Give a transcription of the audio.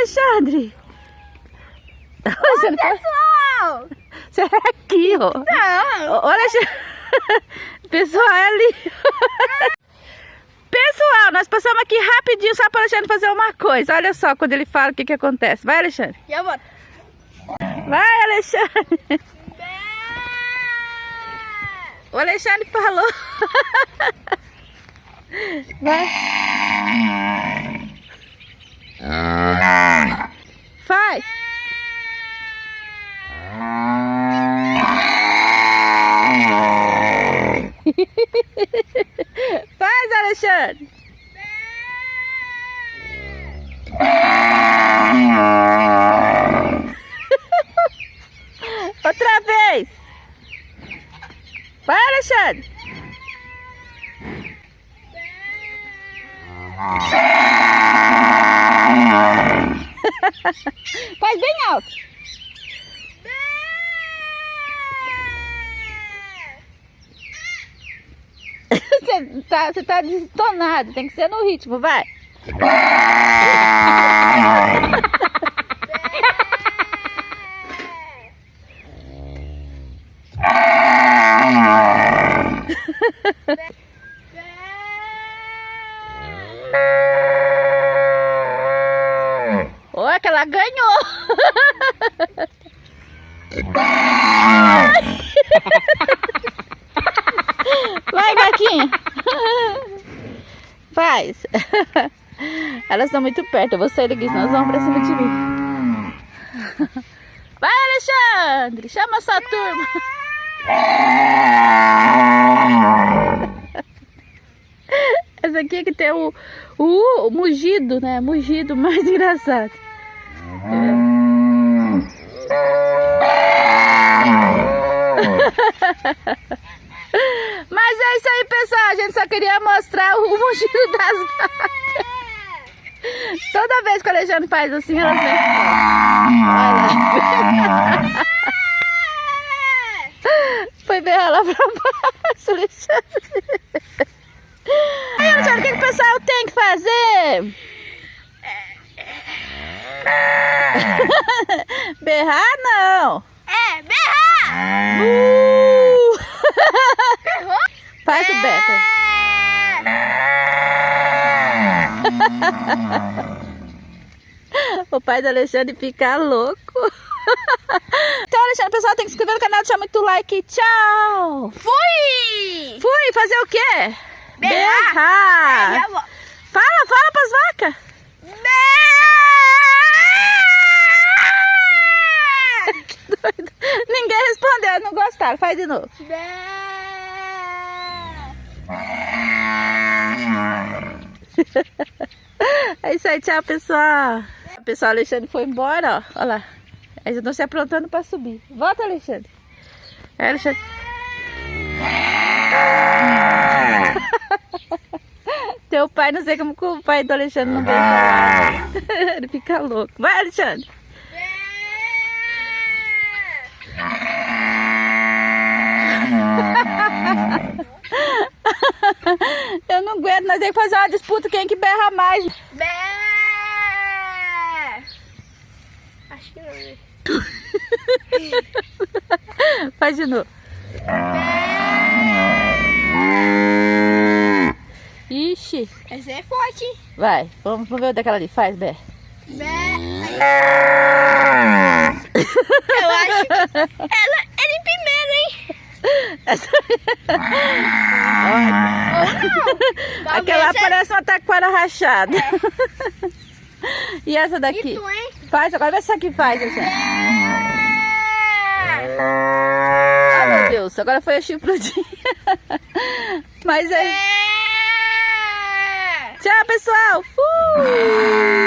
Alexandre! Oi, pessoal! Será aqui, ó? Não! Olha, pessoal, é ali. Pessoal, nós passamos aqui rapidinho só para o Alexandre fazer uma coisa. Olha só quando ele fala o que acontece. Vai, Alexandre. Já vou. Vai, Alexandre. O Alexandre falou. Vai. Faz. Faz, Alexandre. Outra vez. Vai, Alexandre. Faz bem alto. Você tá desentonado, tem que ser no ritmo, vai. Olha que ela ganhou. Vai, vaquinha. Faz. Elas estão muito perto. Eu vou sair daqui, senão elas vão pra cima de mim. Vai, Alexandre. Chama a sua turma. Essa aqui é que tem o mugido, né? Mugido mais engraçado. Mas é isso aí, pessoal. A gente só queria mostrar o mugido das vacas. Toda vez que o Alexandre faz assim, elas vêm. Olha. Foi berrar lá pra baixo, Alexandre. Aí, Alexandre, o que o pessoal tem que fazer? Berrar não. É, berrar! Berrou? Faz o beta. O pai do Alexandre fica louco. Então, Alexandre, o pessoal tem que se inscrever no canal, deixar muito like. Tchau! Fui! Fui fazer o quê? Berrar! Já vou. Fala pras vacas! Que doido! Ninguém respondeu, não gostaram. Faz de novo. É isso aí, tchau, pessoal. Pessoal, o Alexandre foi embora, ó. Olha lá. Eles estão se aprontando para subir. Volta, Alexandre. É, Alexandre. Teu pai, não sei como que o pai do Alexandre não veio falar. Ele fica louco. Vai, Alexandre. Eu não aguento, nós temos que fazer uma disputa, quem que berra mais. Acho que não, né? Faz de novo. Ixi. Essa é forte. Vai, vamos ver o daquela ali. Faz, Bé. Eu acho que ela é de primeiro, hein? Essa... Aquela lá parece uma taquara rachada. E essa daqui? E tu, hein? Faz, agora essa aqui faz. Ah, meu Deus, agora foi a chifrudinha. Mas aí... Tchau, pessoal. Fui!